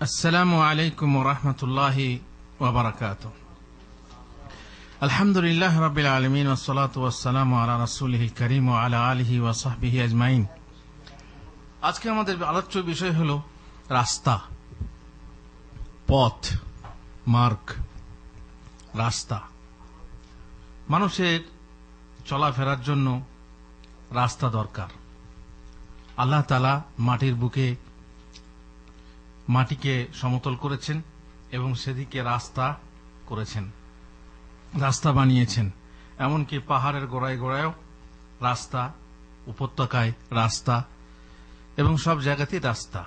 আসসালামু আলাইকুম ওয়া রাহমাতুল্লাহি ওয়া বারাকাতুহু। আলহামদুলিল্লাহ রাব্বিল আলামিন ওয়াস সালাতু ওয়াস সালামু আলা রাসূলিহিল কারীম ওয়া আলা আলিহি ওয়া সাহবিহি আজমাইন। আজকে আমাদের আলোচ্য বিষয় হলো রাস্তা, পথ, মার্গ। রাস্তা, মানুষের চলাফেরার জন্য রাস্তা দরকার। আল্লাহ তাআলা মাটির বুকে মাটিকে সমতল করেছেন এবং সেদিকে রাস্তা করেছেন, রাস্তা বানিয়েছেন। এমনকি পাহাড়ের গোড়ায় গোড়ায়ও রাস্তা, উপত্যকায় রাস্তা এবং সব জায়গাতেই রাস্তা।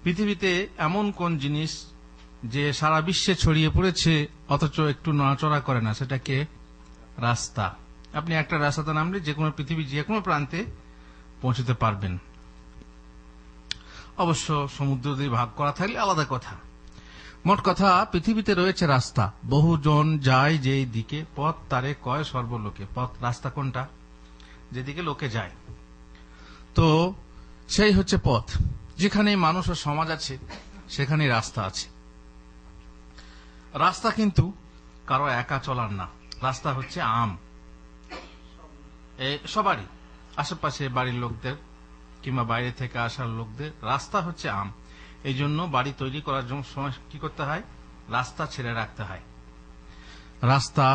পৃথিবীতে এমন কোন জিনিস যে সারা বিশ্বে ছড়িয়ে পড়েছে অথচ একটু নড়াচড়া করে না, সেটাকে রাস্তা। আপনি একটা রাস্তাতে নামলে যে কোনো পৃথিবীর যে কোনো প্রান্তে পৌঁছতে পারবেন। অবশ্য সমুদ্র দিয়ে ভাগ করা থাকলে আলাদা কথা। মোট কথা, পৃথিবীতে রয়েছে রাস্তা। বহুজন যায় যেই দিকে, পথ তারে কয় সর্বলোকে। পথ, রাস্তা কোনটা? যেদিকে লোকে যায়, তো সেই হচ্ছে পথ। যেখানে মানুষ ও সমাজ আছে সেখানে রাস্তা আছে। রাস্তা কিন্তু কারো একা চলার না, রাস্তা হচ্ছে আম, সবারই, আশেপাশে বাড়ির লোকদের কিংবা বাইরে থেকে আসার লোকদের রাস্তা হচ্ছে আম। এই জন্য বাড়ি তৈরি করার জন্য সময় কি করতে হয়? রাস্তা ছেড়ে রাখতে হয়, রাস্তা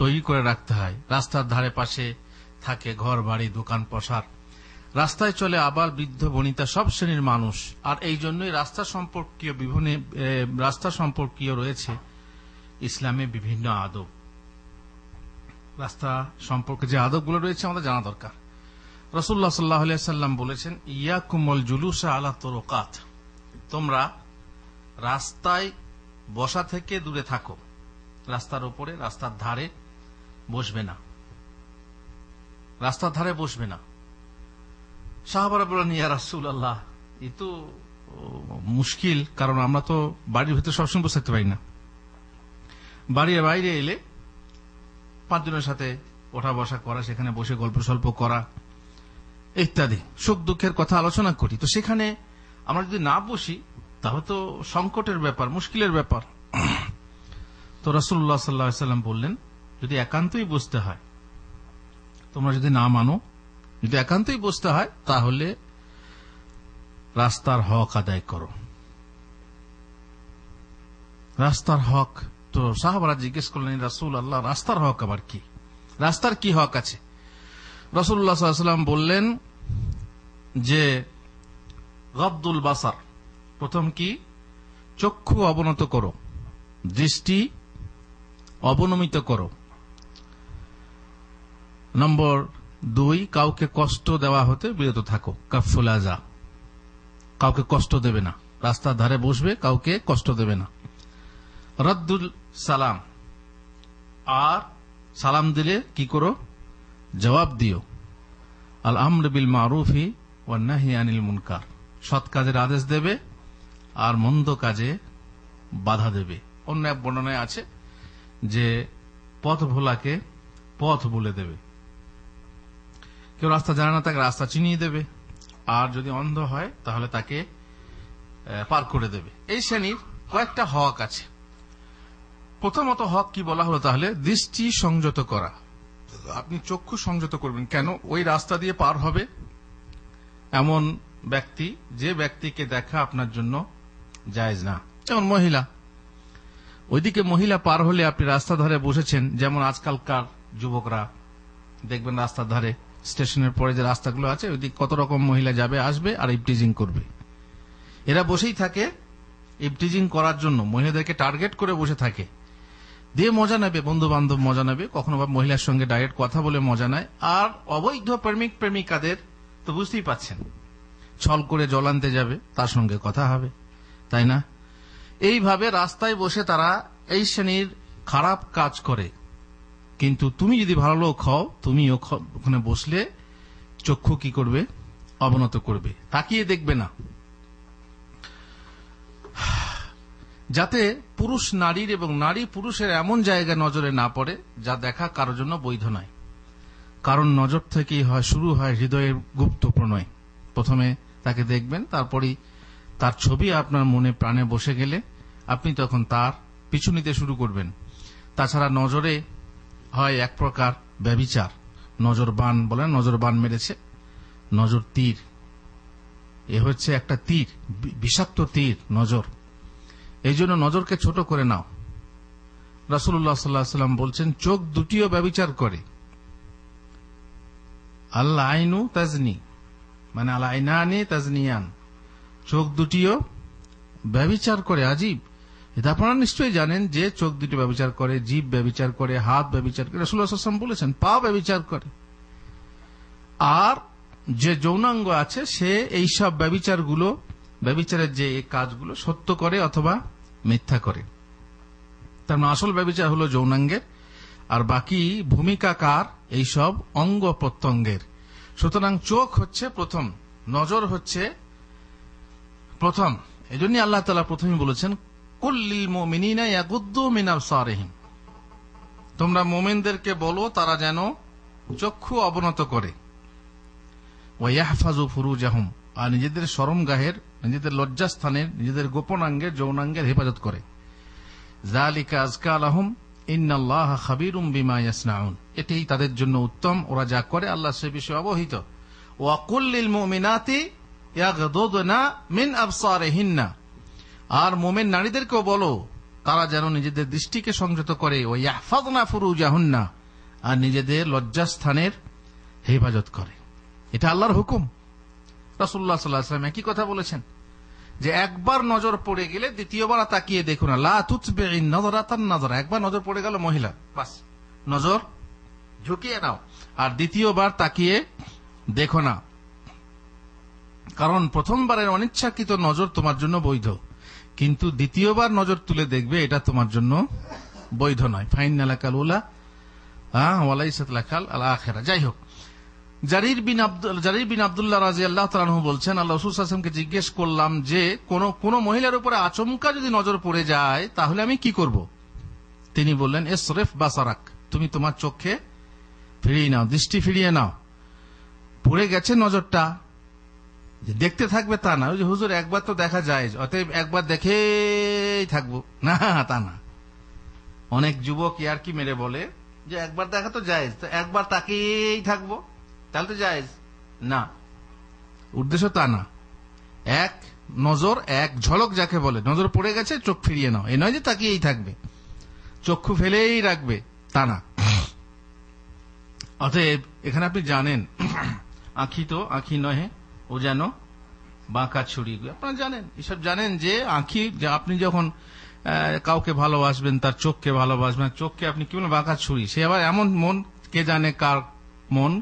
তৈরি করে রাখতে হয়। রাস্তার ধারে পাশে থাকে ঘর বাড়ি, দোকান পসার। রাস্তায় চলে আবার বৃদ্ধ বনিতা সব শ্রেণীর মানুষ। আর এই জন্যই রাস্তা সম্পর্কীয় রয়েছে ইসলামে বিভিন্ন আদব। রাস্তা সম্পর্কে যে আদবগুলো রয়েছে আমাদের জানা দরকার। রাসূলুল্লাহ সাল্লাল্লাহু আলাইহি ওয়াসাল্লাম বলেছেন, ইয়াকুমুল জুলুসা আলা তুরুকাত, তোমরা রাস্তায় বসা থেকে দূরে থাকো। রাস্তার উপরে, রাস্তার ধারে বসবে না, রাস্তার ধারে বসবে না। সাহাবারা বলেন, ইয়া রাসূলুল্লাহ, এ তো মুশকিল, কারণ আমরা তো বাড়ির ভিতরে সবসময় বসে থাকতে পারি না। বাড়ির বাইরে এলে পাঁচজনের সাথে ওঠা বসা করা, সেখানে বসে গল্প সল্প করা ইত্যাদি, সুখ দুঃখের কথা আলোচনা করি। তো সেখানে আমরা যদি না বসি তাহলে তো সংকটের ব্যাপার, মুশকিলের ব্যাপার। তো রাসূলুল্লাহ সাল্লাল্লাহু আলাইহি ওয়াসাল্লাম বললেন, যদি একান্তই বসতে হয়, তোমরা যদি না মানো, যদি একান্তই বসতে হয়, তাহলে রাস্তার হক আদায় করো। রাস্তার হক। তো সাহাবারা জিজ্ঞেস করলেন, রাসূলুল্লাহ, রাস্তার হক আবার কি? রাস্তার কি হক আছে? রাসূলুল্লাহ সাল্লাল্লাহু আলাইহি ওয়াসাল্লাম বললেন যে গদ্দুল বাসার, প্রথম কি? চক্ষু অবনত করো, দৃষ্টি অবনমিত করো। নম্বর 2, কাউকে কষ্ট দেওয়া হতে বিরত থাকো। কাফুল আযা, কাউকে কষ্ট দেবে না, রাস্তার ধারে বসবে, কাউকে কষ্ট দেবে না। রদ্দুল সালাম, আর সালাম দিলে কি করো? জবাব দিও। আল আমর বিল মারুফি ওয়ান নাহি আনিল মুনকার, সৎ কাজের আদেশ দেবে আর মন্দ কাজে বাধা দেবে। অন্য এক বর্ণনায় আছে যে পথ ভোলাকে পথ বলে দেবে। কেউ রাস্তা জানে না, তাকে রাস্তা চিনিয়ে দেবে, আর যদি অন্ধ হয় তাহলে তাকে পার করে দেবে। এই শ্রেণীর কয়েকটা হক আছে। প্রথমত হক কি বলা হলো? তাহলে দৃষ্টি সংযত করা। আপনি চক্ষু সংযত করবেন কেন? ওই রাস্তা দিয়ে পার হবে এমন ব্যক্তি, যে ব্যক্তিকে দেখা আপনার জন্য জায়েজ না। যেমন মহিলা, ওইদিকে মহিলা পার হলে আপনি রাস্তার ধারে বসেছেন। যেমন আজকালকার যুবকরা দেখবেন রাস্তার ধারে, স্টেশনের পরে যে রাস্তাগুলো আছে, ওইদিকে কত রকম মহিলা যাবে আসবে আর ইভটিজিং করবে। এরা বসেই থাকে ইভটিজিং করার জন্য, মহিলাদেরকে টার্গেট করে বসে থাকে, দিয়ে মজা নেবে, বন্ধু বান্ধব মজা নেবে, কখনো বা মহিলার সঙ্গে ডাইরেক্ট কথা বলে মজা নেয়। আর অবৈধ প্রেমিক প্রেমিকাদের তো বুঝতেই পাচ্ছেন, ছল করে জল আনতে যাবে, তার সঙ্গে কথা হবে, তাই না? এইভাবে রাস্তায় বসে তারা এই শ্রেণীর খারাপ কাজ করে। কিন্তু তুমি যদি ভালো লোক হও, তুমি ওখানে বসলে চক্ষু কি করবে? অবনত করবে, তাকিয়ে দেখবে না, যাতে পুরুষ নারীর এবং নারী পুরুষের এমন জায়গা নজরে না পড়ে যা দেখা কারোর জন্য বৈধ নয়। কারণ নজর থেকেই শুরু হয় হৃদয়ের গুপ্ত প্রণয়। প্রথমে তাকে দেখবেন, তারপরই তার ছবি আপনার মনে প্রাণে বসে গেলে আপনি তখন তার পিছু নিতে শুরু করবেন। তাছাড়া নজরে হয় এক প্রকার ব্যভিচার, নজর বান বলেন, নজর বান মেরেছে, নজর তীর, এ হচ্ছে একটা তীর, বিষাক্ত তীর নজর। এই জন্য নজরকে ছোট করে নাও। রাসূলুল্লাহ সাল্লাল্লাহু আলাইহি ওয়াসাল্লাম বলছেন, চোখ দুটিও ব্যভিচার করে। আল আইনু তাজনি, মানে আল আইনানি তাজনিয়ান, চোখ দুটিও ব্যভিচার করে। আজীব, এটা আপনারা নিশ্চয়ই জানেন যে চোখ দুটি ব্যভিচার করে, জিভ ব্যভিচার করে, হাত ব্যভিচার করে। রাসূলুল্লাহ সাল্লাল্লাহু আলাইহি ওয়াসাল্লাম বলেছেন পা ব্যভিচার করে। আর যে যৌনাঙ্গ আছে সে এইসব ব্যভিচারগুলো, ব্যভিচারের যে কাজগুলো সত্য করে অথবা মিথ্যা করে। তার মানে আসল ব্যভিচার হলো যৌনাঙ্গের, আর বাকি ভূমিকাকার এইসব অঙ্গ প্রত্যঙ্গের। সুতরাং চোখ হচ্ছে প্রথম, নজর হচ্ছে প্রথম। এই জন্য আল্লাহ তাআলা প্রথমে বলেছেন, কুল লিল মুমিনিনা ইয়াগুদ্দু মিন আবসারিহিম, তোমরা মুমিনদেরকে বলো তারা যেন চক্ষু অবনত করে। ওয়া ইয়াহফাজু ফুরুজাহুম, আর নিজেদের শরমগাহের, নিজেদের লজ্জাস্থানের, নিজেদের গোপনাঙ্গের, যৌনাঙ্গের হেফাজত করে। যালিকা আযকা লাহুম ইন্নাল্লাহা খাবীরুম বিমা ইয়াসনাউন, এটাই তাদের জন্য উত্তম, ওরা যা করে আল্লাহ সে বিষয়ে অবহিত। ওয়া কুল লিল মুমিনাতি ইয়াগদুদনা মিন আবসারিহিন্না, আর মুমিন নারীদেরকেও বলো তারা যেন নিজেদের দৃষ্টিকে সংযত করে। ওয়া ইয়াহফাযনা ফুরুজাহুন্না, আর নিজেদের লজ্জাস্থানের হেফাজত করে। এটা আল্লাহর হুকুম। রাসূলুল্লাহ সাল্লাল্লাহু আলাইহি ওয়াসাল্লাম একই কথা বলেছেন যে একবার নজর পড়ে গেলে দ্বিতীয়বার তাকিয়ে দেখো না। লা তুতবিইন নাযরাতান নাযরা, একবার নজর পড়ে গেল মহিলা, বাস নজর ঝুঁকিয়ে নাও, আর দ্বিতীয়বার তাকিয়ে দেখো না। কারণ প্রথমবারের অনিচ্ছাকৃত নজর তোমার জন্য বৈধ, কিন্তু দ্বিতীয়বার নজর তুলে দেখবে এটা তোমার জন্য বৈধ নয়। ফাইন্না লাকাল উলা ওয়া লাইসাত লাকাল আখিরা। যাই হোক, জারির বিন আব্দুল্লাহ রাদিয়াল্লাহু তাআলা আনহু বলছেন, আল্লাহ রাসূল সাল্লাল্লাহু আলাইহি ওয়াসাল্লামকে জিজ্ঞেস করলাম যে কোন মহিলার উপরে আচমকা যদি নজর পড়ে যায় তাহলে আমি কি করব? তিনি বললেন, ইসরিফ বাসারাক, তুমি তোমার চোখে ফিরিয়ে নাও, দৃষ্টি ফিরিয়ে নাও। পড়ে গেছে নজরটা, যে দেখতে থাকবে তা না, ওই যে হুজুর একবার তো দেখা যায় অতএব একবার দেখেই থাকবো, না তা না। অনেক যুবক ইয়ারকি মেরে বলে যে একবার দেখা তো জায়েজ, তো একবার তাকিয়েই থাকবো, তাহলে তো জায়েজ না। উদ্দেশ্য তা না। এক নজর, এক ঝলক যাকে বলে, নজর পড়ে গেছে চোখ ফিরিয়ে নাও, এই নয় যে তাকিয়েই থাকবে, চক্ষু ফেলেই রাখবে, তা না। অতএব এখানে আপনি জানেন আঁখি তো আঁখি নহে, ও যেন বাঁকা ছুরি। আপনারা জানেন, এসব জানেন যে আঁখি, আপনি যখন কাউকে ভালোবাসবেন, তার চোখকে ভালোবাসবেন, চোখকে আপনি কি বলেন বাঁকা ছুরি। সে আবার এমন মন, কে জানে কার মন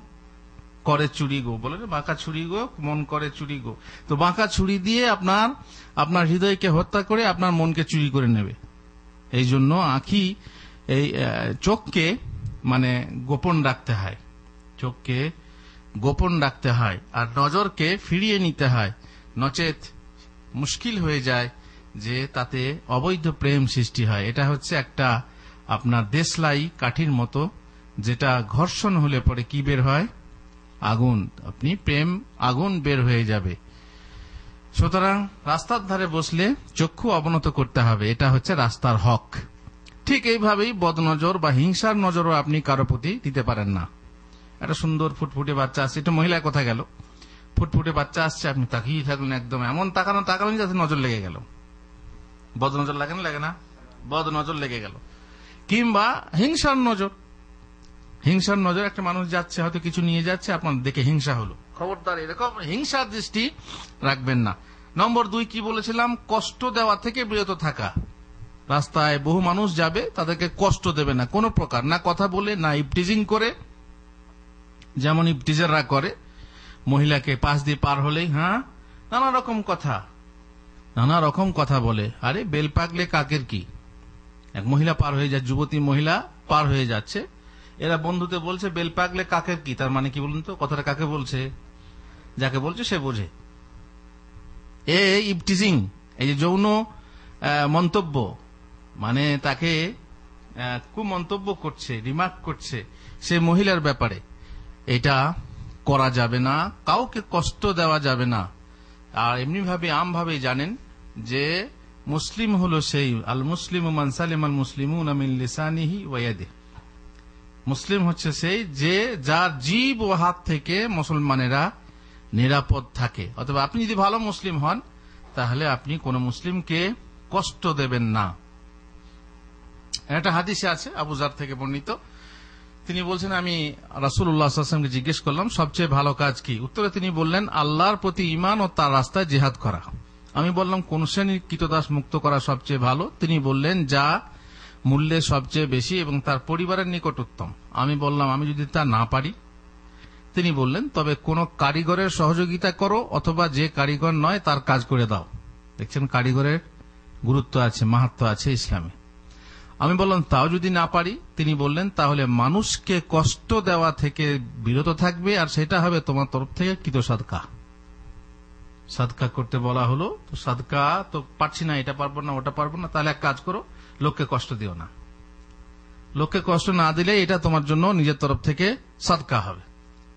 করে চুরি গো, বলে বাঁকা ছুরি গো মন করে চুরি গো। তো বাঁকা ছুরি দিয়ে আপনার হৃদয়কে হত্যা করে আপনার মনকে চুরি করে নেবে। এই জন্য আঁখি, এই চোখকে মানে গোপন রাখতে হয়, চোখকে গোপন রাখতে হয়, আর নজরকে ফিরিয়ে নিতে হয়, নচেত মুশকিল হয়ে যায় যে তাতে অবৈধ প্রেম সৃষ্টি হয়। এটা হচ্ছে একটা আপনার দেশলাই কাঠির মতো, যেটা ঘর্ষণ হলে পরে কি বের হয়? আগুন। আপনি প্রেম আগুন বের হয়ে যাবে। সুতরাং রাস্তার ধারে বসলে চক্ষু অবনত করতে হবে, এটা হচ্ছে রাস্তার হক। ঠিক এইভাবেই বদনজর বা হিংসার নজরও আপনি কারো প্রতি দিতে পারেন না। একটা সুন্দর ফুটফুটে বাচ্চা আসছে, এটা মহিলার কথা গেল, ফুটফুটে বাচ্চা আসছে, আপনি তাকিয়ে থাকলেন, একদম এমন তাকালেন যাতে নজর লেগে গেল। বদনজর লাগে না, লাগে না? বদনজর লেগে গেল। কিংবা হিংসার নজর, হিংসার নজর, একটা মানুষ যাচ্ছে হয়তো কিছু নিয়ে যাচ্ছে, আপনার দেখে হিংসা হলো, খবরদার এরকম হিংসার দৃষ্টি রাখবেন না। নম্বর 2 কি বলেছিলাম? কষ্ট দেওয়া থেকে বিরত থাকা। রাস্তায় বহু মানুষ যাবে, তাদেরকে কষ্ট দেবে না কোনো প্রকার, না কথা বলে, না ইপটিজিং করে, যেমন ইপটিজাররা করে। মহিলাকে পাশ দিয়ে পার হলেই নানা রকম কথা বলে। আরে বেল পাকলে কাকের কি? এক মহিলা পার হয়ে যায়, যুবতী মহিলা পার হয়ে যাচ্ছে, এরা বন্ধুতে বলছে বেল পাকলে কাকের কি। তার মানে কি বলুন তো? কথাটা কাকে বলছে? যাকে বলছে সে বোঝে। এই ইপটিজিং, এই যে যৌন মন্তব্য, মানে তাকে কুমন্তব্য করছে, রিমার্ক করছে সে মহিলার ব্যাপারে, এটা করা যাবে না। কাউকে কষ্ট দেওয়া যাবে না। আর এমনি ভাবে আমভাবে জানেন যে মুসলিম হলো সেই আল মুসলিম মান সালিম আল মুসলিমুনা মিন লিসানিহি ওয়া ইয়াদিহি, মুসলিম হচ্ছে সেই যে যার জীব ও হাত থেকে মুসলমানেরা নিরাপদ থাকে। অথবা আপনি যদি ভালো মুসলিম হন তাহলে আপনি কোন মুসলিমকে কষ্ট দেবেন না। একটা হাদিসে আছে আবু যার থেকে বর্ণিত, তিনি বলছেন আমি রাসূলুল্লাহ সাল্লাল্লাহু আলাইহি ওয়াসাল্লামকে জিজ্ঞেস করলাম সবচেয়ে ভালো কাজ কি? উত্তরে তিনি বললেন আল্লাহর প্রতি ঈমান ও তার রাস্তায় জিহাদ করা। আমি বললাম কোন শ্রেণীর কৃতদাস মুক্ত করা সবচেয়ে ভালো? তিনি বললেন যা মূল্যে সবচেয়ে বেশি এবং তার পরিবারের নিকট উত্তম। আমি বললাম আমি যদি তা না পারি? তিনি বললেন তবে কোন কারিগরের সহযোগিতা করো অথবা যে কারিগর নয় তার কাজ করে দাও। দেখছেন কারিগরের গুরুত্ব আছে, মাহাত্ম্য আছে ইসলামে। আমি বললাম তাও যদি না পারি? তিনি বললেন তাহলে মানুষকে কষ্ট দেওয়া থেকে বিরত থাকবে, আর সেটা হবে তোমার তরফ থেকে কৃত সাদকা। সাদকা করতে বলা হলো, তো সাদকা তো পারছি না, এটা পারবো না, ওটা পারবো না, তাহলে এক কাজ করো, লোককে কষ্ট দিও না। লোককে কষ্ট না দিলে এটা তোমার জন্য নিজের তরফ থেকে সাদকা হবে।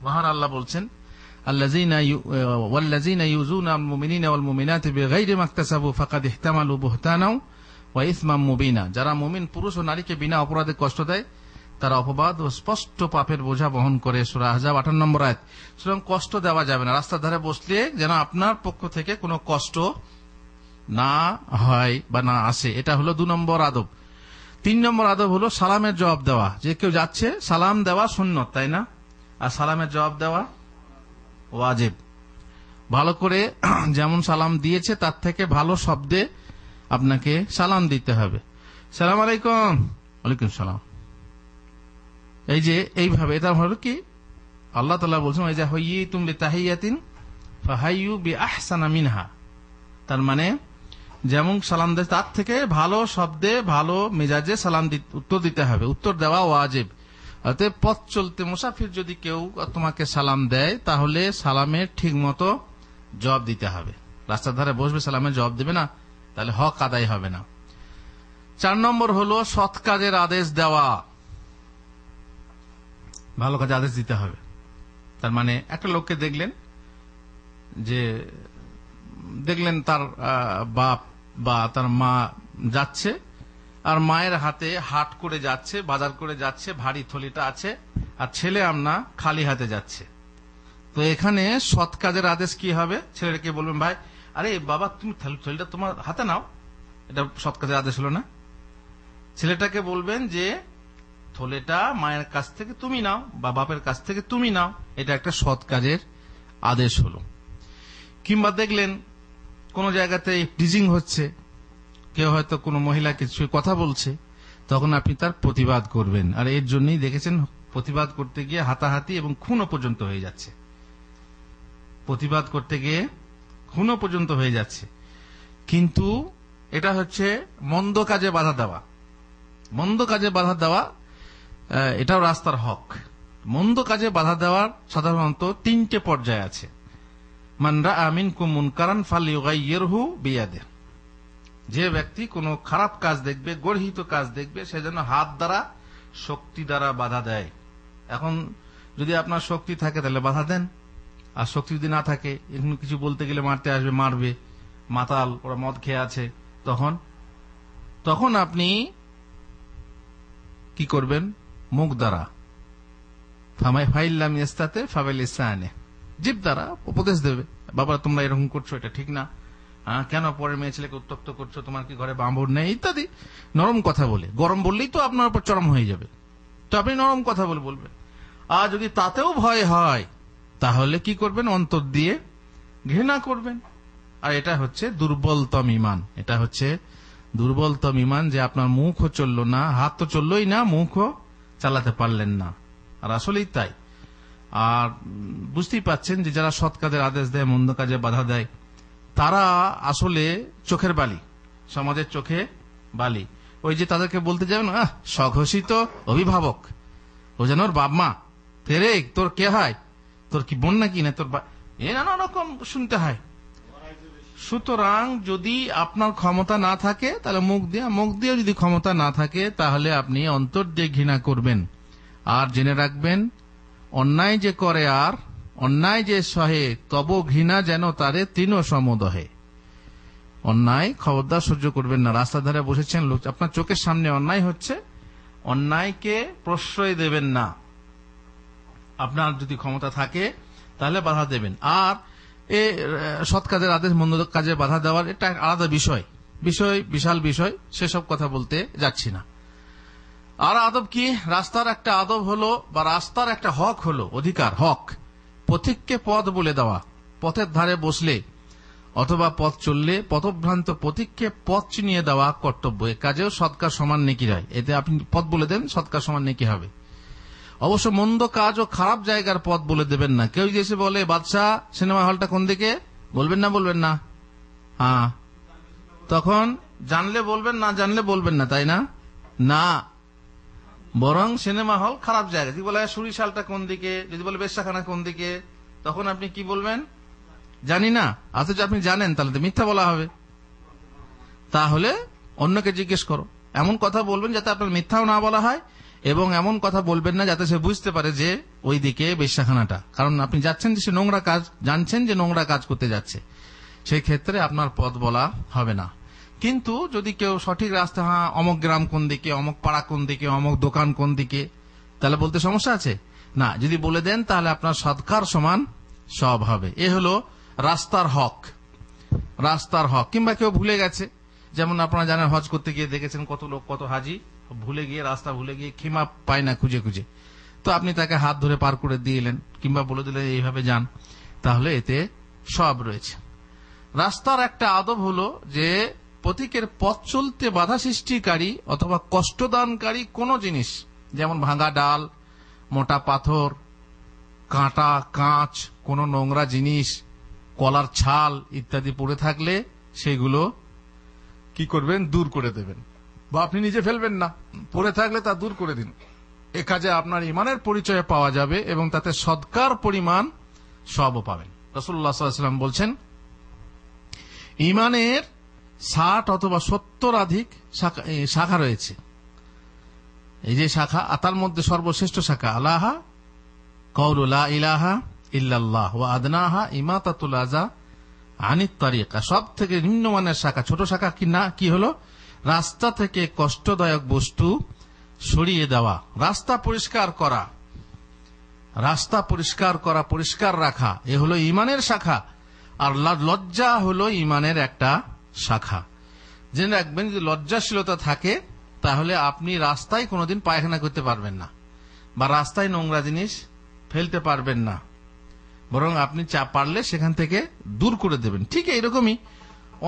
মহান আল্লাহ বলছেন ওয়াল্লাযীনা ইউযুনা আল মুমিনিনা ওয়াল মুমিনাতি বিগাইরি মাকতাসাবু ফাকাদ ইহতামালু বুহতানাও ওয়া ইসমান মুবিনা, যারা মুমিন পুরুষ ও নারীকে বিনা অপরাধে কষ্ট দেয় তারা অপবাদ ও স্পষ্ট পাপের বোঝা বহন করে। সূরা আহজাব 58 নম্বর আয়াত। সুতরাং কষ্ট দেওয়া যাবে না। রাস্তার ধারে বসলে যেন আপনার পক্ষ থেকে কোনো কষ্ট না হয় বা না আসে, এটা হলো 2 নম্বর আদব। 3 নম্বর আদব হলো সালামের জবাব দেওয়া। যে কেউ যাচ্ছে সালাম দেওয়া সুন্নত, তাই না? আর সালামের জবাব দেওয়া ওয়াজিব। ভালো করে যেমন সালাম দিয়েছে তার থেকে ভালো শব্দে আপনাকে সালাম দিতে হবে। সালাম আলাইকুম, ওয়ালাইকুম সালাম, এই যে এইভাবে। এটা হলো কি আল্লাহ তাআলা বলছেন ওয়াইজা হুইয়িতুম বিতাহিয়াতিন ফাহাইয়ু বিআহসানা মিনহা, তার মানে যেমন সালাম দেয় তার থেকে ভালো শব্দে ভালো মেজাজে সালাম উত্তর দিতে হবে। উত্তর দেওয়া ওয়াজিব। অতএব পথ চলতে মুসাফির যদি কেউ তোমাকে সালাম দেয় তাহলে সালামের ঠিক মতো জবাব দিতে হবে। রাস্তার ধারে বসবে সালামের জবাব দেবে না, তাহলে হক আদায় হবে না। 4 নম্বর হলো সৎ কাজের আদেশ দেওয়া। ভালো কাজে আদেশ দিতে হবে। তার মানে একটা লোককে দেখলেন তার বাপ বা তার মা যাচ্ছে, আর মায়ের হাতে হাট করে যাচ্ছে, বাজার করে যাচ্ছে, ভারী থলিটা আছে, আর ছেলে আমনা খালি হাতে যাচ্ছে। তো এখানে সৎ কাজের আদেশ কি হবে? ছেলেকে বলবেন ভাই আরে বাবা তুমি থলিটা তোমার হাতে নাও, এটা সৎ কাজের আদেশ হলো না? ছেলেটাকে বলবেন যে থলেটা মায়ের কাছ থেকে তুমি নাও বা বাপের কাছ থেকে তুমি নাও, এটা একটা সৎ কাজের আদেশ হলো। কিংবা দেখলেন কোন জায়গাতে টিজিং হচ্ছে, কেউ হয়তো কোনো মহিলা কিছু কথা বলছে, তখন আপনি তার প্রতিবাদ করবেন। আর এর জন্যই দেখেছেন প্রতিবাদ করতে গিয়ে হাতাহাতি এবং খুনও পর্যন্ত হয়ে যাচ্ছে। প্রতিবাদ করতে গিয়ে খুনও পর্যন্ত হয়ে যাচ্ছে। কিন্তু এটা হচ্ছে মন্দ কাজে বাধা দেওয়া। মন্দ কাজে বাধা দেওয়া এটাও রাস্তার হক। মন্দ কাজে বাধা দেওয়ার সাধারণত 3টে পর্যায় আছে। মান রাআ মিনকুম মুনকারান ফালইউগাইয়িরহু বিয়াদিহি, যে ব্যক্তি কোনো খারাপ কাজ দেখবে, গর্হিত কাজ দেখবে, সে যেন হাত দ্বারা শক্তি দ্বারা বাধা দেয়। এখন যদি আপনার শক্তি থাকে তাহলে বাধা দেন, আর শক্তি যদি না থাকে, এখন কিছু বলতে গেলে মারতে আসবে, মারবে, মাতাল, ওরা মদ খেয়ে আছে, তখন আপনি কি করবেন? মুখ দ্বারা, ফাইল্লাম ইস্তাতে ফাবিলিসানে, জিভ দ্বারা উপদেশ দেবে, বাবা তোমরা এরকম করছো, এটা ঠিক না, কেন পরের মেয়ে ছেলেকে উত্তপ্ত করছো, তোমার কি ঘরে বাঁবর নেই, ইত্যাদি নরম কথা বলে। গরম বললেই তো আপনার উপর চরম হয়ে যাবে, তো আপনি নরম কথা বলে বলবেন। আর যদি তাতেও ভয় হয় তাহলে কি করবেন? অন্তর দিয়ে ঘৃণা করবেন। আর এটা হচ্ছে দুর্বলতম ঈমান। এটা হচ্ছে দুর্বলতম ঈমান, যে আপনার মুখও চললো না, হাত তো চললোই না, মুখও চালাতে পারলেন না। আর আসলেই তাই। আর বুঝতেই পাচ্ছেন যে যারা সৎ কাজের আদেশ দেয়, মন্দ কাজে বাধা দেয়, তারা আসলে চোখের বালি, সমাজের চোখে বালি। ওই যে তাদেরকে বলতে যাবেন স্বঘোষিত অভিভাবক, ও যেন ওর বাপ মা, তেরে তোর কে হয়, তোর কি বোন নাকি না তোর, এ নানা রকম শুনতে হয়। সুতরাং যদি আপনার ক্ষমতা না থাকে তাহলে মুখ দিয়ে যদি ক্ষমতা না থাকে তাহলে আপনি অন্তর দিয়ে ঘৃণা করবেন। আর জেনে রাখবেন অন্যায় যে করে আর অন্যায় যে সহে তব ঘৃণা যেন তারে তৃণ সমদহে। অন্যায় খবরদার সহ্য করবেন না। রাস্তার ধারে বসেছেন, লোক আপনার চোখের সামনে অন্যায় হচ্ছে, অন্যায়কে প্রশ্রয় দেবেন না। আপনার যদি ক্ষমতা থাকে তাহলে বাধা দেবেন। আর সৎ কাজের আদেশ, মন্দ কাজে বাধা দেওয়ার এটা আলাদা বিষয়, বিশাল বিষয়, সেসব কথা বলতে যাচ্ছি না। আর আদব কি? রাস্তার একটা আদব হলো, বা রাস্তার একটা হক হলো, অধিকার, হক, পথিককে পথ বলে দেওয়া। পথের ধারে বসলে অথবা পথ চললে পথভ্রান্ত পথিককে পথ চিনিয়ে দেওয়া কর্তব্য। এ কাজেও সৎকার সমান নেকি হয়। এতে আপনি পথ বলে দেন, সৎকার সমান নেকি হবে। অবশ্য মন্দ কাজ ও খারাপ জায়গার পথ বলে দেবেন না। কেউ যে এসে বলে বাদশাহ সিনেমা হলটা কোন দিকে, বলবেন না? বলবেন না? হ্যাঁ, তখন জানলে বলবেন, না জানলে বলবেন না, তাই না? না, বরং সিনেমা হল খারাপ জায়গা। যদি বলে সুরিশালটা কোন দিকে, যদি বলে বেশ্যাখানা কোন দিকে, তখন আপনি কি বলবেন? জানি না। অথচ আপনি জানেন, তাহলে তো মিথ্যা বলা হবে। তাহলে অন্যকে জিজ্ঞেস করো। এমন কথা বলবেন যাতে আপনার মিথ্যাও না বলা হয়, এবং এমন কথা বলবেন না যাতে সে বুঝতে পারে যে ওই দিকে বেশ্যাখানাটা। কারণ আপনি যাচ্ছেন যে সে নোংরা কাজ, জানছেন যে নোংরা কাজ করতে যাচ্ছে, সেই ক্ষেত্রে আপনার পথ বলা হবে না। কিন্তু যদি কেউ সঠিক রাস্তা, হ্যাঁ অমক গ্রাম কোন দিকে, অমক পাড়া কোন দিকে, অমক দোকান কোন দিকে, তাহলে বলতে সমস্যা আছে না। যদি বলে দেন তাহলে আপনার সৎকার সমান সব হবে। এ হলো রাস্তার হক। রাস্তার হক। কিংবা কেউ ভুলে গেছে, যেমন আপনারা জানেন হজ করতে গিয়ে দেখেছেন কত লোক, কত হাজি ভুলে গিয়ে, রাস্তা ভুলে গিয়ে ক্ষমা পায় না খুঁজে খুঁজে, তো আপনি তাকে হাত ধরে পার করে দিলেন কিংবা বলে দিলেন এইভাবে যান, তাহলে এতে সব রয়েছে। রাস্তার একটা আদব হলো যে পথিকের পথ চলতে বাধা সৃষ্টিকারী অথবা কষ্টদানকারী কোন জিনিস, যেমন ভাঙা ডাল, মোটা পাথর, কাঁটা, কাঁচ, কোন নোংরা জিনিস, কলার ছাল ইত্যাদি পড়ে থাকলে সেগুলো কি করবেন? দূর করে দেবেন। বা আপনি নিজে ফেলবেন না, পড়ে থাকলে তা দূর করে দিন। এ কাজে আপনার ইমানের পরিচয় পাওয়া যাবে এবং তাতে সদকার পরিমাণ সবও পাবেন। রাসূলুল্লাহ সাল্লাল্লাহু আলাইহি ওয়াসাল্লাম বলছেন, ইমানের 60 অথবা 70 শাখা রয়েছে। এই যে শাখা, তার মধ্যে সর্বশ্রেষ্ঠ শাখা আলাহা কাউলু লা ইলাহা ইল্লাল্লাহ ওয়া আদনাহা ইমাতাতুল আযা আনিত তারিকা। সব থেকে নিম্নমানের শাখা, ছোট শাখা কি না, কি হলো? রাস্তা থেকে কষ্টদায়ক বস্তু সরিয়ে দেওয়া, রাস্তা পরিষ্কার করা, রাস্তা পরিষ্কার করা, পরিষ্কার রাখা, এ হলো ইমানের শাখা। আর লজ্জা হলো ইমানের একটা শাখা। জেনে রাখবেন, যদি লজ্জাশীলতা থাকে তাহলে আপনি রাস্তায় কোনোদিন পায়খানা করতে পারবেন না, বা রাস্তায় নোংরা জিনিস ফেলতে পারবেন না, বরং আপনি পারলে সেখান থেকে দূর করে দেবেন। ঠিক এইরকমই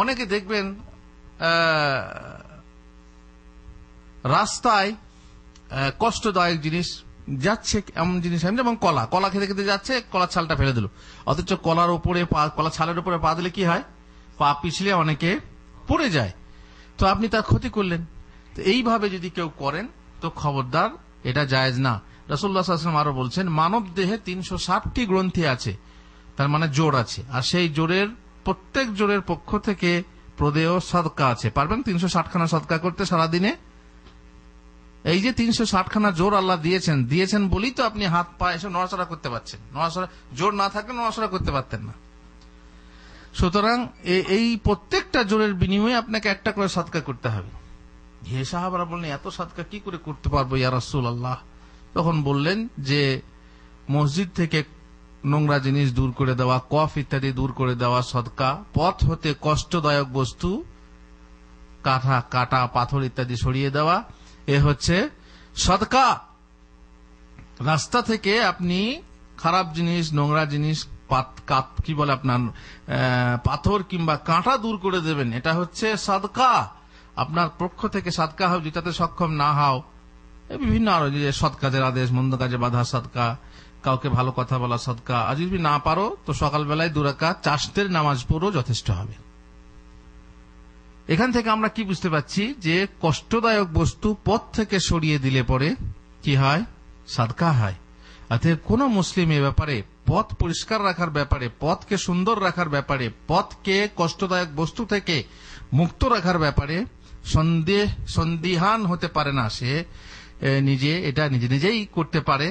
অনেকে দেখবেন রাস্তায় কষ্টদায়ক জিনিস যাচ্ছে, এমন জিনিস, যেমন কলা খেতে খেতে যাচ্ছে, কলার ছালটা ফেলে দিল, অথচ কলার উপরে, কলা ছালের উপরে পা দিলে কি হয়? পা পিছলে অনেকে পড়ে যায়, তো আপনি তার ক্ষতি করলেন। তো এইভাবে যদি কেউ করেন তো খবরদার, এটা জায়েজ না। রাসূলুল্লাহ সাল্লাল্লাহু আলাইহি ওয়াসাল্লাম আরো বলছেন, মানব দেহে 360টি গ্রন্থি আছে, তার মানে জোড় আছে, আর সেই জোড়ের প্রত্যেক জোড়ের পক্ষ থেকে প্রদেয় সদকা আছে। পারবেন 360খানা সদকা করতে সারাদিনে? এই যে 360খানা জোর আল্লাহ দিয়েছেন বলেই তো আপনি হাত পা এসে নড়াচড়া করতে পারছেন। জোর না থাকলে নড়াচড়া করতে পারতেন না। সুতরাং এই প্রত্যেকটা জোরের বিনিময়ে আপনাকে একটা করে সদকা করতে হবে। হে সাহাবারা বললেন, এত সদকা কি করে করতে পারবো ইয়া রাসূলুল্লাহ? তখন বললেন যে মসজিদ থেকে নোংরা জিনিস দূর করে দেওয়া, কফ ইত্যাদি দূর করে দেওয়া সদকা, পথ হতে কষ্টদায়ক বস্তু, কাটা পাথর ইত্যাদি সরিয়ে দেওয়া, এ হচ্ছে সদকা। রাস্তা থেকে আপনি খারাপ জিনিস, নোংরা জিনিস, কি বলে আপনার পাথর কিংবা কাঁটা দূর করে দেবেন, এটা হচ্ছে সদকা। আপনার পক্ষ থেকে সদকা হবে, যেটাতে সক্ষম না হও, বিভিন্ন আরো যে সৎ কাজের আদেশ, মন্দ কাজে বাধা সদকা, কাউকে ভালো কথা বলা সদকা। আর যদি না পারো তো সকালবেলায় 2 রাকাত চাশতের নামাজ পড়ো, যথেষ্ট হবে। এখান থেকে আমরা কি বুঝতে পারছি? যে কষ্টদায়ক বস্তু পথ থেকে সরিয়ে দিলে পরে কি হয়? সদকা হয়। অতএব কোন মুসলিম এ ব্যাপারে, পথ পরিষ্কার রাখার ব্যাপারে, পথকে সুন্দর রাখার ব্যাপারে, পথকে কষ্টদায়ক বস্তু থেকে মুক্ত রাখার ব্যাপারে সন্দিহান হতে পারে না। সে নিজেই করতে পারে,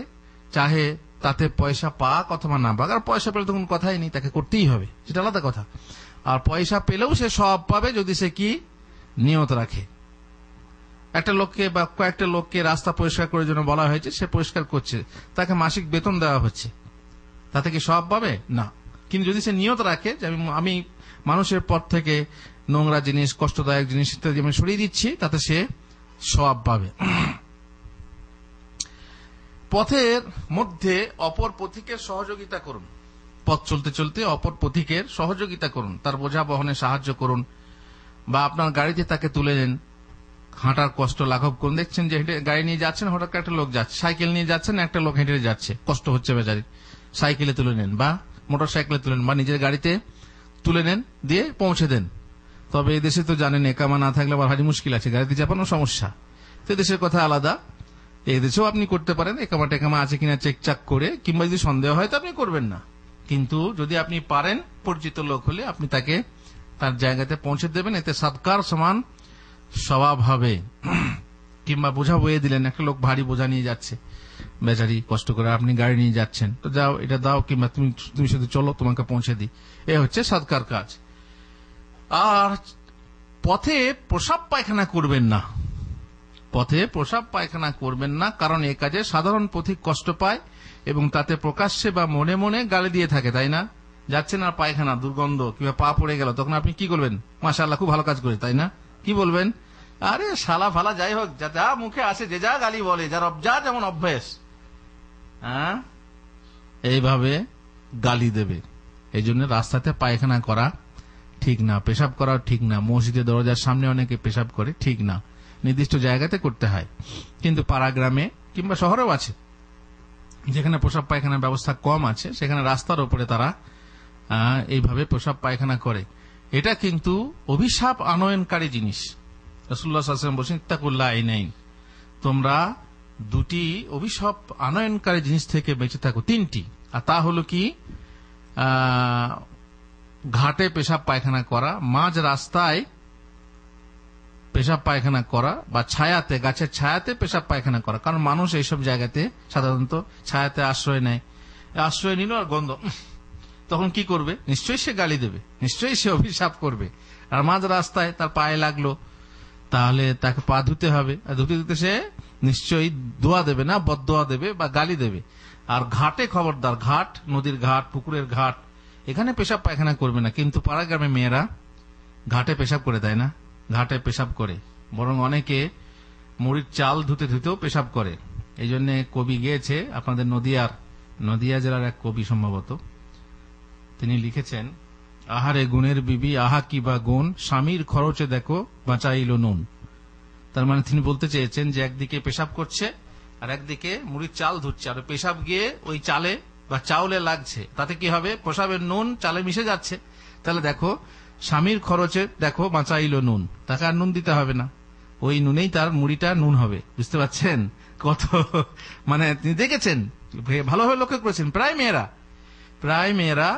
চাহে তাতে পয়সা পাক অথবা না পাক। আর পয়সা পেলে তো কোনো কথাই নেই, তাকে করতেই হবে, সেটা আলাদা কথা। আর পয়সা পেলেও সে সওয়াব পাবে যদি সে কি নিয়ত রাখে। একটা লোককে বা কয়েকটা লোককে রাস্তা পরিষ্কার করার জন্য বলা হয়েছে, সে পরিষ্কার করছে, তাকে মাসিক বেতন দেওয়া হচ্ছে, তাতে কি সওয়াব পাবে? না। কিন্তু যদি সে নিয়ত রাখে যে আমি মানুষের পথ থেকে নোংরা জিনিস, কষ্টদায়ক জিনিস ইত্যাদি আমি সরিয়ে দিচ্ছি, তাতে সে সওয়াব পাবে। পথের মধ্যে অপর পথিকের সহযোগিতা করুন। পথ চলতে চলতে অপর পথিকের সহযোগিতা করুন, তার বোঝা বহনে সাহায্য করুন, বা আপনার গাড়িতে তাকে তুলে নেন। হাঁটার কষ্ট লাঘব করুন। দেখছেন যে হেঁটে গাড়ি নিয়ে যাচ্ছেন, হঠাৎ একটা লোক যাচ্ছে, সাইকেল নিয়ে যাচ্ছেন, একটা লোক হেঁটে যাচ্ছে, কষ্ট হচ্ছে বেচারি, সাইকেলে তুলে নেন বা মোটর সাইকেলে তুলে নেন বা নিজের গাড়িতে তুলে নেন, দিয়ে পৌঁছে দেন। তবে এই দেশে তো জানেন একামা না থাকলে আবার ভারী মুশকিল আছে, গাড়িতে চাপানো সমস্যা। তো দেশের কথা আলাদা, এই দেশেও আপনি করতে পারেন, একামা টেকামা আছে কিনা চেক চাক করে, কিংবা যদি সন্দেহ হয় তো আপনি করবেন না। কিন্তু যদি আপনি পারেন, পরিচিত লোক হলে আপনি তাকে তার জায়গাতে পৌঁছে দেবেন, এতে সদকার সমান স্বভাব হবে। কিংবা বোঝা বয়ে দিলেন, একটা লোক ভারী বোঝা নিয়ে যাচ্ছে বেচারি কষ্ট করে, আপনি গাড়ি নিয়ে যাচ্ছেন, তো যাও এটা দাও, কিংবা তুমি শুধু চলো তোমাকে পৌঁছে দিই, এ হচ্ছে সদকার কাজ। আর পথে প্রসাব পায়খানা করবেন না, পথে প্রসাব পায়খানা করবেন না, কারণ এ কাজে সাধারণ পথিক কষ্ট পায় এবং তাতে প্রকাশ্যে বা মনে মনে গালি দিয়ে থাকে, তাই না? যাচ্ছেন আর পায়খানা দুর্গন্ধ কিংবা পা পড়ে গেল, তখন আপনি কি করবেন? মাশাআল্লাহ খুব ভালো কাজ করে, তাই না? কি বলবেন? আরে শালা ফালা যাই হোক, যা মুখে আসে যে যা গালি বলে, যা যেমন অভ্যাস, হ্যাঁ এইভাবে গালি দেবে। এই জন্য রাস্তাতে পায়খানা করা ঠিক না, পেশাব করা ঠিক না। মসজিদের দরজার সামনে অনেকে পেশাব করে, ঠিক না, নির্দিষ্ট জায়গাতে করতে হয়। কিন্তু পাড়া গ্রামে কিংবা শহরেও আছে, যেখানে পেশাব পায়খানার ব্যবস্থা কম আছে, সেখানে রাস্তার উপরে তারা এইভাবে পেশাব পায়খানা করে। এটা কিন্তু অভিশাপ আনয়নকারী জিনিস। রাসূলুল্লাহ সাল্লাল্লাহু আলাইহি ওয়াসাল্লাম বলেছেন, ইত্তাকুল্লাহ আইনাইন, তোমরা দুটি অভিশাপ আনয়নকারী জিনিস থেকে বেঁচে থাকো, তিনটি। আর তা হলো কি? ঘাটে পেশাব পায়খানা করা, মাঝ রাস্তায় পেশাব পায়খানা করা, বা ছায়াতে, গাছের ছায়াতে পেশাব পায়খানা করা। কারণ মানুষ এইসব জায়গাতে সাধারণত ছায়াতে আশ্রয় নেয়, আশ্রয় নিল আর গন্ধ, তখন কি করবে? নিশ্চয়ই সে গালি দেবে, নিশ্চয়ই সে অভিশাপ করবে। আর মাঝ রাস্তায় তার পায়ে লাগলো, তাহলে তাকে পা ধুতে হবে, আর ধুতে ধুতে সে নিশ্চয়ই দোয়া দেবে না, বদদোয়া দেবে বা গালি দেবে। আর ঘাটে খবরদার, ঘাট, নদীর ঘাট, পুকুরের ঘাট, এখানে পেশাব পায়খানা করবে না। কিন্তু পাড়া গ্রামে মেয়েরা ঘাটে পেশাব করে, তাই না? ঘাটে পেশাব করে, বরং অনেকে মুড়ির চাল ধুতে ধুতেও পেশাব করে। এই জন্য কবি গিয়েছে, আপনাদের নদিয়া জেলার এক কবি সম্ভবত, তিনি লিখেছেন, আহারে গুণের বিবি, আহা কি বা গুণ, স্বামীর খরচে দেখো বাঁচাইল নুন। তার মানে তিনি বলতে চেয়েছেন যে একদিকে পেশাব করছে আর একদিকে মুড়ির চাল ধুচ্ছে, আর পেশাব গিয়ে ওই চালে বা চাউলে লাগছে, তাতে কি হবে? পেশাবের নুন চালে মিশে যাচ্ছে। তাহলে দেখো, স্বামীর খরচে দেখো বাঁচাইল নুন, তাকে আর নুন দিতে হবে না, ওই নুনেই তার মুড়িটা নুন হবে। বুঝতে পারছেন কত, মানে তিনি দেখেছেন, ভালোভাবে লক্ষ্য করেছেন। প্রায় মেয়েরা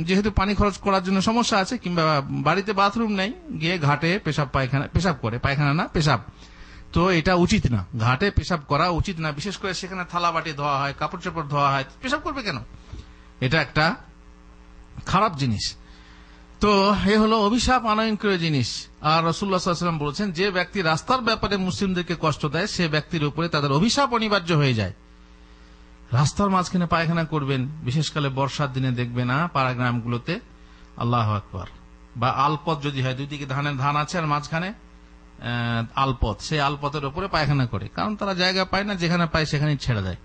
যেহেতু পানি খরচ করার জন্য সমস্যা আছে, কিংবা বাড়িতে বাথরুম নেই, গিয়ে ঘাটে পেশাব করে, পায়খানা না পেশাব। তো এটা উচিত না, ঘাটে পেশাব করা উচিত না। বিশেষ করে সেখানে থালা বাটি ধোয়া হয়, কাপড় চোপড় ধোয়া হয়, পেশাব করবে কেন? এটা একটা খারাপ জিনিস। তো এ হলো অভিশাপ আনয়নকারী জিনিস। আর রাসূলুল্লাহ সাল্লাল্লাহু আলাইহি ওয়াসাল্লাম বলেছেন, যে ব্যক্তি রাস্তার ব্যাপারে মুসলিমদেরকে কষ্ট দেয়, সে ব্যক্তির উপরে তাদের অভিশাপ অনিবার্য হয়ে যায়। রাস্তার মাঝখানে পায়খানা করবেন, বিশেষকালে বর্ষার দিনে দেখবে না পাড়া গ্রামগুলোতে, আল্লাহু আকবার। বা আলপথ যদি হয়, দুই দিকে ধান আছে আর মাঝখানে আলপথ, সেই আলপথের উপরে পায়খানা করে, কারণ তারা জায়গা পায় না, যেখানে পায় সেখানেই ছেড়ে দেয়।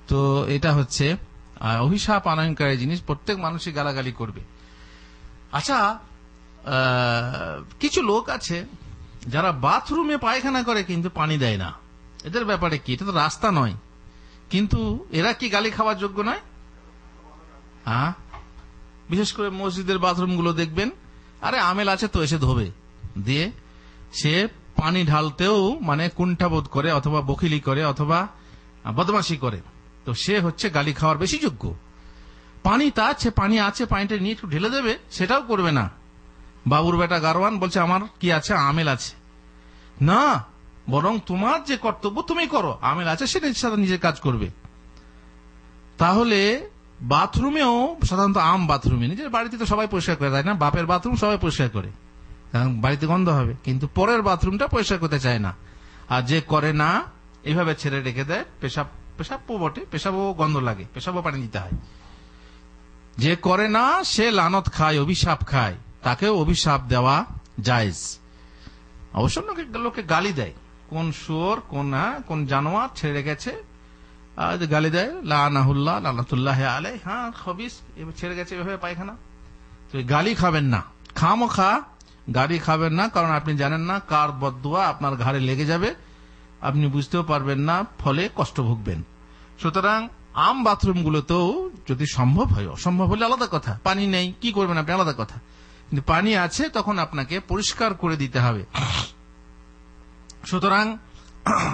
তো এটা হচ্ছে অভিশাপ আনয়নকারী জিনিস, প্রত্যেক মানুষই গালাগালি করবে। আচ্ছা, কিছু লোক আছে যারা বাথরুমে পায়খানা করে কিন্তু পানি দেয় না, এদের ব্যাপারে কি? এটা তো রাস্তা নয়, কিন্তু এরা কি গালি খাওয়ার যোগ্য নয়? হ্যাঁ, বিশেষ করে মসজিদের বাথরুম গুলো দেখবেন, আরে আমেল আছে তো এসে ধোবে, দিয়ে সে পানি ঢালতেও মানে কুণ্ঠাবোধ করে, অথবা বখিলি করে, অথবা বদমাশি করে, তো সে হচ্ছে গালি খাওয়ার বেশি যোগ্য। পানি পানি আছে, পানিটা নিয়ে একটু ঢেলে দেবে, সেটাও করবে না। বাবুর বেটা গারওয়ান বলছে আমার কি আছে, আমেল আছে না, বরং তোমার যে কর্তব্য তুমি করো, আমেল আছে সে নিজের কাজ করবে। তাহলে বাথরুমেও সাধারণত আম বাথরুমে, নিজের বাড়িতে তো সবাই পরিষ্কার করে, তাই না? বাপের বাথরুম সবাই পরিষ্কার করে, কারণ বাড়িতে গন্ধ হবে, কিন্তু পরের বাথরুমটা পরিষ্কার করতে চায় না। আর যে করে না, এইভাবে ছেড়ে রেখে দেয়, পেশাবও বটে, পেশাবও গন্ধ লাগে, পেশাবও পানি দিতে হয়। যে করে না সে লানত খায়, অভিশাপ খায়, তাকেও অভিশাপ দেওয়া জায়েজ। অবশ্য লোকে গালি দেয়, কোন শুয়োর কোন জানোয়ার ছেড়ে রেখেছে, গালি দেয়, লানাহুল্লাহ লানাতুল্লাহ আলাই, হ্যাঁ খবিস ছেড়ে গেছে এভাবে পায়খানা। তো গালি খাবেন না, খামোখা গালি খাবেন না, কারণ আপনি জানেন না কার বদদুয়া আপনার ঘাড়ে লেগে যাবে, আপনি বুঝতেও পারবেন না, ফলে কষ্ট ভুগবেন। সুতরাং আম বাথরুমগুলোতেও যদি সম্ভব হয়, অসম্ভব হলে আলাদা কথা, পানি নেই কি করবেন আপনি, আলাদা কথা, কিন্তু পানি আছে তখন আপনাকে পরিষ্কার করে দিতে হবে। সুতরাং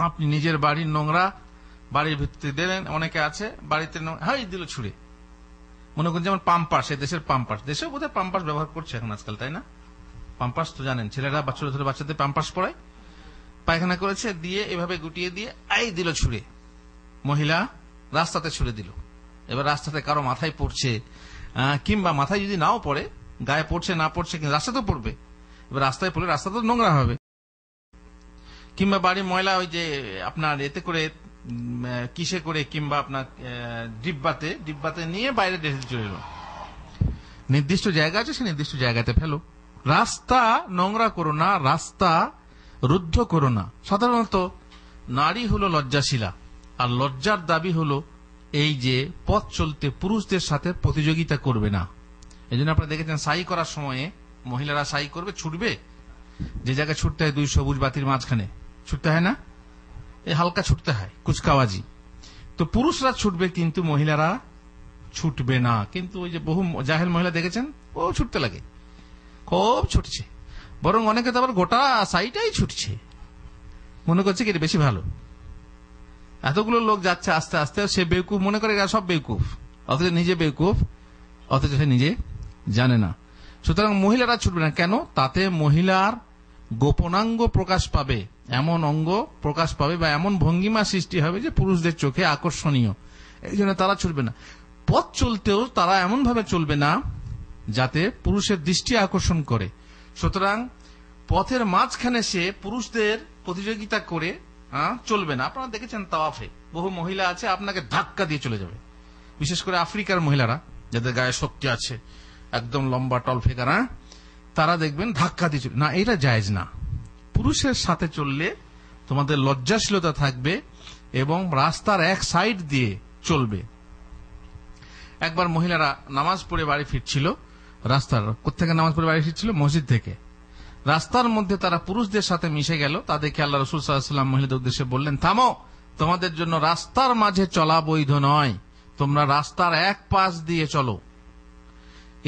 আপনি নিজের বাড়ির নোংরা বাড়ির ভিত্তি দিলেন, অনেকে আছে বাড়িতে হ্যাঁ দিল ছুড়ে, মনে করুন যেমন পাম্পাস, দেশের পাম্পাস, দেশেও বোধহয় পাম্পাস ব্যবহার করছে এখন আজকাল, তাই না? পাম্পাস তো জানেন, ছেলেরা ছোট ছোট বাচ্চাদের পাম্পাস পড়ায়, পায়খানা করেছে দিয়ে এভাবে গুটিয়ে দিয়ে দিল ছুড়ে, মহিলা রাস্তাতে ছুড়ে দিল। এবার রাস্তাতে কারো মাথায় পড়ছে, কিংবা মাথায় যদি নাও পড়ে, গায়ে পড়ছে না পড়ছে, কিন্তু রাস্তাতেও পড়বে, এবার রাস্তায় পড়লে রাস্তা তো নোংরা হবে। কিংবা বাড়ির ময়লা ওই যে আপনার এতে করে কিসে করে, কিংবা আপনার ডিব্বাতে নিয়ে বাইরে রেখে চলে এলো, নির্দিষ্ট জায়গা আছে সে নির্দিষ্ট জায়গাতে ফেলো। রাস্তা নোংরা করো না, রাস্তা রুদ্ধ করো না। সাধারণত নারী হলো লজ্জাশীলা, আর লজ্জার দাবি হলো এই যে পথ চলতে পুরুষদের সাথে প্রতিযোগিতা করবে না। এই জন্য আপনারা দেখেছেন সাই করার সময়ে মহিলারা সাই করবে, ছুটবে, যে জায়গায় ছুটতে হয় 2 সবুজ বাতির মাঝখানে ছুটতে হয় না, এই হালকা ছুটতে হয়, কুচকাওয়াজি। তো পুরুষরা ছুটবে কিন্তু মহিলারা ছুটবে না। কিন্তু ওই যে বহু জাহেল মহিলা দেখেছেন, ও ছুটতে লাগে, খুব ছুটছে, বরং অনেকে তো আবার গোটা সাইটাই ছুটছে, মনে করছে কি এটা বেশি ভালো। এতগুলো লোক যাচ্ছে আস্তে আস্তে, সে বেকুফ মনে করে এরা সব বেকুফ, অথচ নিজে বেকুফ, অথচ সে নিজে জানে না। সুতরাং মহিলারা ছুটবে না কেন? তাতে মহিলার গোপনাঙ্গ প্রকাশ পাবে, এমন অঙ্গ প্রকাশ পাবে বা এমন ভঙ্গিমা সৃষ্টি হবে যে পুরুষদের চোখে আকর্ষণীয়, এই জন্য তারা ছুটবে না। পথ চলতেও তারা এমন ভাবে চলবে না যাতে পুরুষের দৃষ্টি আকর্ষণ করে। সুতরাং পথের মাঝখানে সে পুরুষদের প্রতিযোগিতা করে চলবে না। আপনারা দেখেছেন তাওয়াফে বহু মহিলা আছে আপনাকে ধাক্কা দিয়ে চলে যাবে, বিশেষ করে আফ্রিকার মহিলারা যাদের গায়ে শক্তি আছে, একদম লম্বা টল ফেকারা, তারা দেখবেন ধাক্কা দিয়ে চলে না, এটা জায়েজ না। পুরুষের সাথে চললে তোমাদের লজ্জাশীলতা থাকবে এবং রাস্তার এক সাইড দিয়ে চলবে। একবার মহিলারা নামাজ পড়ে বাড়ি ফিরছিল, রাস্তার কোথেকে নামাজ পড়ে বাড়ি ফিরছিল? মসজিদ থেকে। রাস্তার মধ্যে তারা পুরুষদের সাথে মিশে গেল। তাদেরকে আল্লাহ রাসূল সাল্লাল্লাহু আলাইহি ওয়াসাল্লাম মহিলাদের উদ্দেশ্যে বললেন, থামো, তোমাদের জন্য রাস্তার মাঝে চলা বৈধ নয়, তোমরা রাস্তার এক পাশ দিয়ে চলো।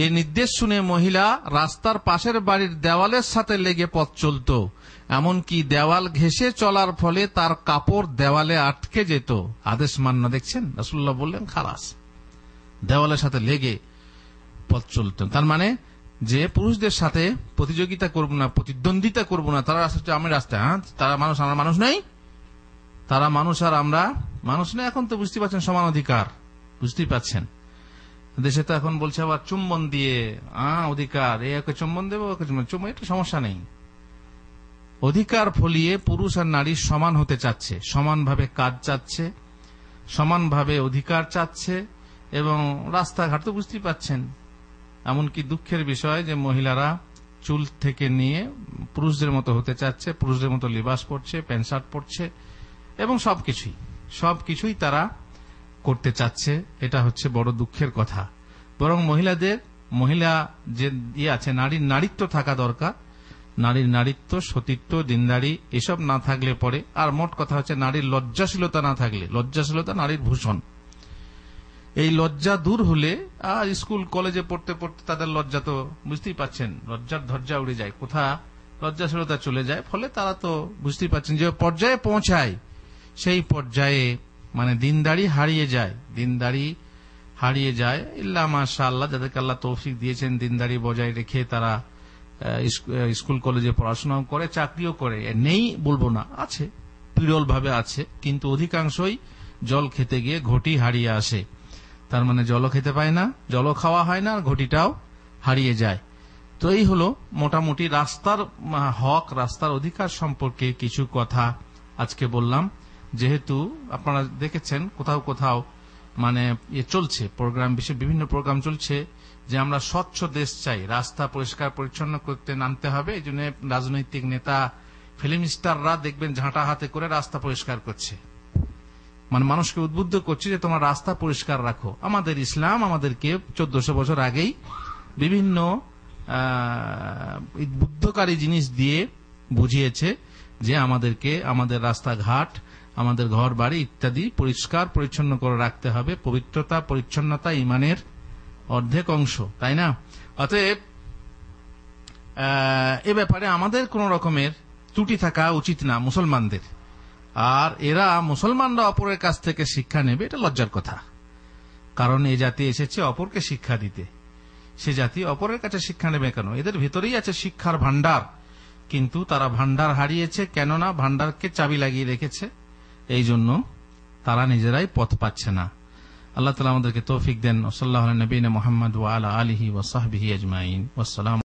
এই নির্দেশ শুনে মহিলা রাস্তার পাশের বাড়ির দেওয়ালের সাথে লেগে পথ চলত, এমনকি দেওয়াল ঘেঁষে চলার ফলে তার কাপড় দেওয়ালে আটকে যেত। আদেশ মান্য, দেখছেন? রাসূলুল্লাহ বললেন খালাস, দেওয়ালের সাথে লেগে পথ চলতেন। তার মানে যে পুরুষদের সাথে প্রতিযোগিতা করব না, প্রতিদ্বন্দ্বিতা করব না, তারা রাস্তা আমি রাস্তায়, তারা মানুষ আমরা মানুষ নেই, তারা মানুষ আর আমরা মানুষ নেই। এখন তো বুঝতে পারছেন সমান অধিকার, বুঝতেই পাচ্ছেন। দেশে তো এখন বলছে আবার চুম্বন দিয়ে অধিকার, একে চুম্বন দেবো, ওকে চুম্বন, এটা সমস্যা নেই। অধিকার ফলিয়ে পুরুষ আর নারী সমান হতে চাচ্ছে, সমানভাবে কাজ চাচ্ছে, সমানভাবে অধিকার চাচ্ছে, এবং রাস্তাঘাট তো বুঝতেই পাচ্ছেন। এমনকি দুঃখের বিষয় যে মহিলারা চুল থেকে নিয়ে পুরুষদের মতো হতে চাচ্ছে, পুরুষদের মতো লিবাস পরছে, প্যান্ট শার্ট পরছে, এবং সবকিছুই তারা করতে চাচ্ছে। এটা হচ্ছে বড় দুঃখের কথা। বরং মহিলা যে আছে, নারীর নারীত্ব থাকা দরকার। নারীর নারীত্ব, সতীত্ব, দিনদারি এসব না থাকলে পরে, আর মোট কথা হচ্ছে নারীর লজ্জাশীলতা না থাকলে, লজ্জাশীলতা নারীর ভূষণ, এই লজ্জা দূর হলে আর স্কুল কলেজে পড়তে পড়তে তাদের লজ্জা তো বুঝতেই পাচ্ছেন, লজ্জার ধজ্জা উড়ে যায়, কোথা লজ্জাশীলতা চলে যায়, ফলে তারা তো বুঝতেই পাচ্ছেন যে পর্যায়ে পৌঁছায়, সেই পর্যায়ে মানে দিনদারি হারিয়ে যায়। ইল্লা মাশাআল্লাহ, যাদেরকে আল্লাহ তৌফিক দিয়েছেন দিনদারি বজায় রেখে তারা স্কুল কলেজে পড়াশোনাও করে, চাকরিও করে, নেই বলবো না, আছে, বিরল ভাবে আছে, কিন্তু অধিকাংশই জল খেতে গিয়ে ঘটি হারিয়ে আসে। তার মানে জলও খেতে পায় না, জলও খাওয়া হয় না, আর ঘটিটাও হারিয়ে যায়। তো এই হলো মোটামুটি রাস্তার হক, রাস্তার অধিকার সম্পর্কে কিছু কথা আজকে বললাম। যেহেতু আপনারা দেখেছেন কোথাও কোথাও মানে চলছে প্রোগ্রাম, বিভিন্ন প্রোগ্রাম চলছে যে আমরা স্বচ্ছ দেশ চাই, রাস্তা পরিষ্কার পরিচ্ছন্ন করতে নামতে হবে। এই জন্য রাজনৈতিক নেতা, ফিল্ম স্টাররা দেখবেন ঝাঁটা হাতে করে রাস্তা পরিষ্কার করছে, মানে মানুষকে উদ্বুদ্ধ করছে যে তোমার রাস্তা পরিষ্কার রাখো। আমাদের ইসলাম আমাদেরকে 1400 বছর আগেই বিভিন্ন বুদ্ধকারী জিনিস দিয়ে বুঝিয়েছে যে আমাদেরকে আমাদের রাস্তাঘাট, আমাদের ঘর বাড়ি ইত্যাদি পরিষ্কার পরিচ্ছন্ন করে রাখতে হবে। পবিত্রতা, পরিচ্ছন্নতা ইমানের অর্ধেক অংশ, তাই না? অতএব এ ব্যাপারে আমাদের কোন রকমের ত্রুটি থাকা উচিত না মুসলমানদের। আর এরা মুসলমানরা অপরের কাছ থেকে শিক্ষা নেবে, এটা লজ্জার কথা। কারণ এই জাতি এসেছে অপরকে শিক্ষা দিতে, সে জাতি অপরের কাছে শিক্ষা নেবে কেন? এদের ভেতরেই আছে শিক্ষার ভান্ডার, কিন্তু তারা ভান্ডার হারিয়েছে, কেননা ভান্ডারকে চাবি লাগিয়ে রেখেছে। এই জন্য তারা নিজেরাই পথ পাচ্ছে না। আল্লাহ তাআলা আমাদেরকে তৌফিক দেন। সাল্লাল্লাহু আলা নবিয়িনা মুহাম্মদ ওয়া আলা আলিহি ওয়া সাহবিহি আজমাইন। ওয়াসসালাম।